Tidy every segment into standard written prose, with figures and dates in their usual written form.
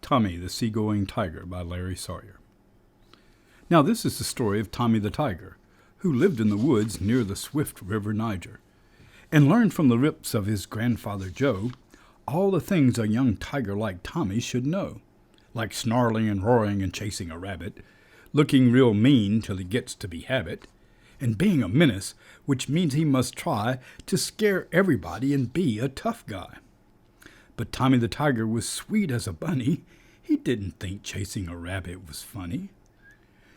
Tommy the Seagoing Tiger by Larry Sawyer. Now this is the story of Tommy the Tiger, who lived in the woods near the swift river Niger, and learned from the lips of his grandfather Joe all the things a young tiger like Tommy should know, like snarling and roaring and chasing a rabbit, looking real mean till he gets to be habit, and being a menace, which means he must try to scare everybody and be a tough guy. But Tommy the Tiger was sweet as a bunny. He didn't think chasing a rabbit was funny.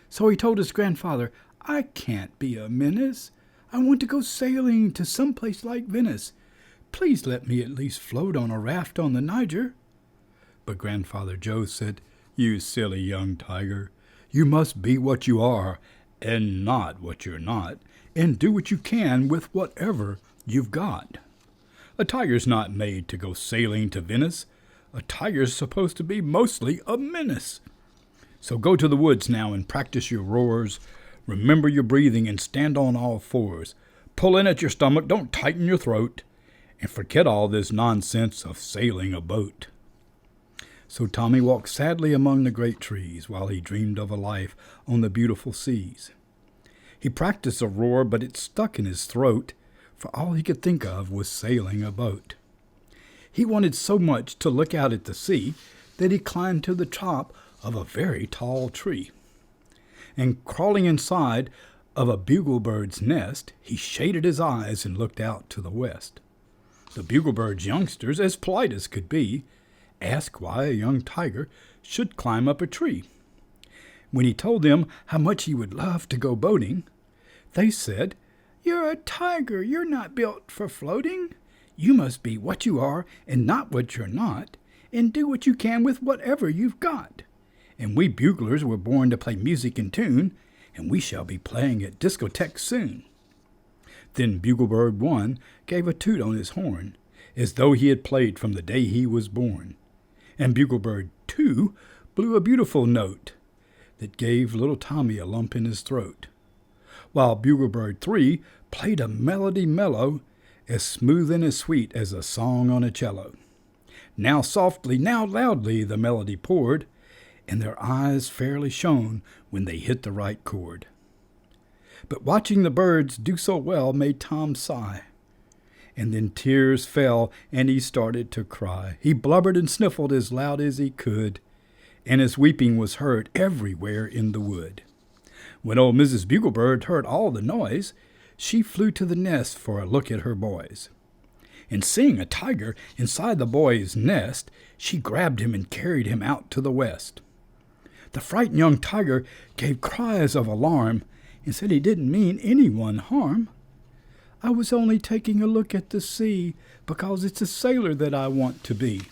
So he told his grandfather, "I can't be a menace. I want to go sailing to some place like Venice. Please let me at least float on a raft on the Niger." But Grandfather Joe said, "You silly young tiger, you must be what you are and not what you're not, and do what you can with whatever you've got. A tiger's not made to go sailing to Venice. A tiger's supposed to be mostly a menace. So go to the woods now and practice your roars. Remember your breathing and stand on all fours. Pull in at your stomach, don't tighten your throat, and forget all this nonsense of sailing a boat." So Tommy walked sadly among the great trees while he dreamed of a life on the beautiful seas. He practiced a roar, but it stuck in his throat, for all he could think of was sailing a boat. He wanted so much to look out at the sea that he climbed to the top of a very tall tree. And crawling inside of a bugle-bird's nest, he shaded his eyes and looked out to the west. The bugle-bird's youngsters, as polite as could be, asked why a young tiger should climb up a tree. When he told them how much he would love to go boating, they said, "You're a tiger, you're not built for floating. You must be what you are and not what you're not, and do what you can with whatever you've got. And we buglers were born to play music and tune, and we shall be playing at discotheques soon." Then Buglebird 1 gave a toot on his horn, as though he had played from the day he was born. And Buglebird 2 blew a beautiful note that gave little Tommy a lump in his throat, while Buglebird 3 played a melody mellow, as smooth and as sweet as a song on a cello. Now softly, now loudly the melody poured, and their eyes fairly shone when they hit the right chord. But watching the birds do so well made Tom sigh, and then tears fell and he started to cry. He blubbered and sniffled as loud as he could, and his weeping was heard everywhere in the wood. When old Mrs. Buglebird heard all the noise, she flew to the nest for a look at her boys. And seeing a tiger inside the boy's nest, she grabbed him and carried him out to the west. The frightened young tiger gave cries of alarm and said he didn't mean anyone harm. "I was only taking a look at the sea, because it's a sailor that I want to be."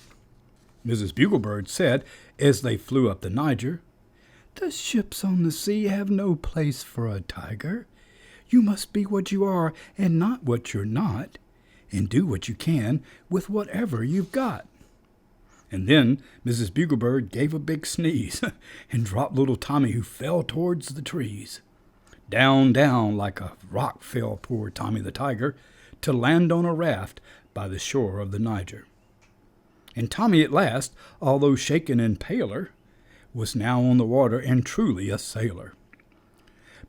Mrs. Buglebird said, as they flew up the Niger, "The ships on the sea have no place for a tiger. You must be what you are and not what you're not, and do what you can with whatever you've got." And then Mrs. Buglebird gave a big sneeze and dropped little Tommy, who fell towards the trees. Down, down like a rock fell poor Tommy the Tiger, to land on a raft by the shore of the Niger. And Tommy at last, although shaken and paler, was now on the water and truly a sailor.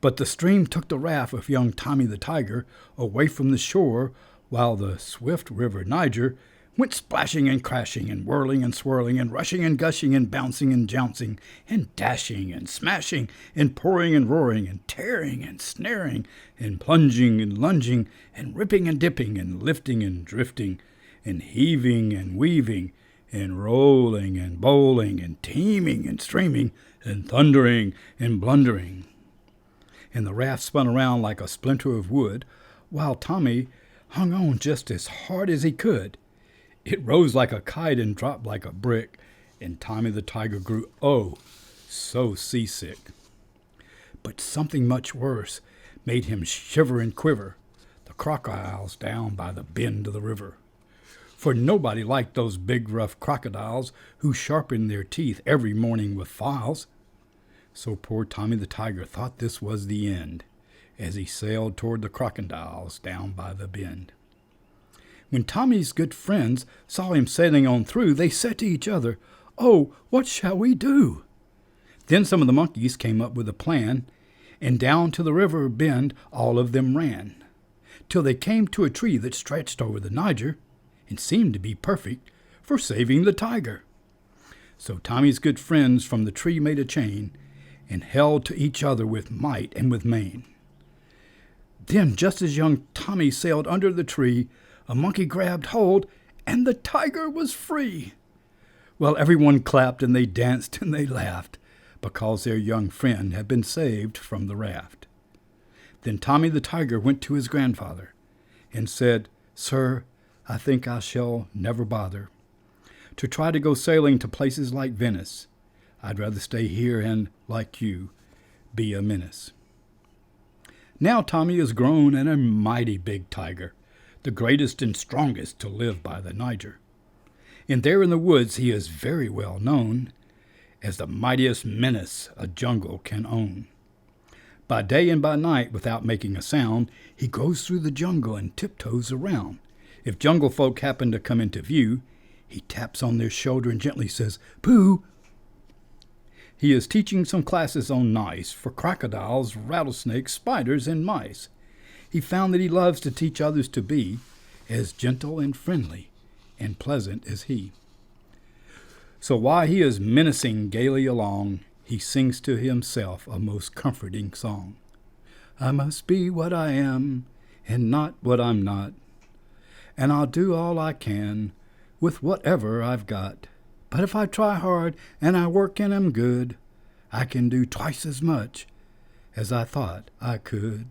But the stream took the raft of young Tommy the Tiger away from the shore, while the swift river Niger went splashing and crashing and whirling and swirling and rushing and gushing and bouncing and jouncing and dashing and smashing and pouring and roaring and tearing and snaring and plunging and lunging and ripping and dipping and lifting and drifting and heaving and weaving and rolling and bowling and teeming and streaming and thundering and blundering. And the raft spun around like a splinter of wood, while Tommy hung on just as hard as he could. It rose like a kite and dropped like a brick, and Tommy the Tiger grew, oh, so seasick. But something much worse made him shiver and quiver, the crocodiles down by the bend of the river. For nobody liked those big rough crocodiles who sharpened their teeth every morning with files. So poor Tommy the Tiger thought this was the end, as he sailed toward the crocodiles down by the bend. When Tommy's good friends saw him sailing on through, they said to each other, "Oh, what shall we do?" Then some of the monkeys came up with a plan, and down to the river bend all of them ran, till they came to a tree that stretched over the Niger and seemed to be perfect for saving the tiger. So Tommy's good friends from the tree made a chain and held to each other with might and with main. Then, just as young Tommy sailed under the tree, a monkey grabbed hold, and the tiger was free. Well, everyone clapped and they danced and they laughed, because their young friend had been saved from the raft. Then Tommy the tiger went to his grandfather and said, "Sir, I think I shall never bother to try to go sailing to places like Venice. I'd rather stay here and, like you, be a menace." Now Tommy is grown and a mighty big tiger, the greatest and strongest to live by the Niger. And there in the woods he is very well known as the mightiest menace a jungle can own. By day and by night, without making a sound, he goes through the jungle and tiptoes around. If jungle folk happen to come into view, he taps on their shoulder and gently says, "Pooh." He is teaching some classes on nice for crocodiles, rattlesnakes, spiders, and mice. He found that he loves to teach others to be as gentle and friendly and pleasant as he. So while he is menacing gaily along, he sings to himself a most comforting song. "I must be what I am and not what I'm not, and I'll do all I can with whatever I've got. But if I try hard and I work and am good, I can do twice as much as I thought I could."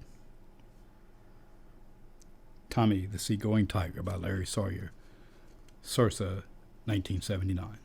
Tommy the Seagoing Tiger by Larry Sawyer, Circa, 1979.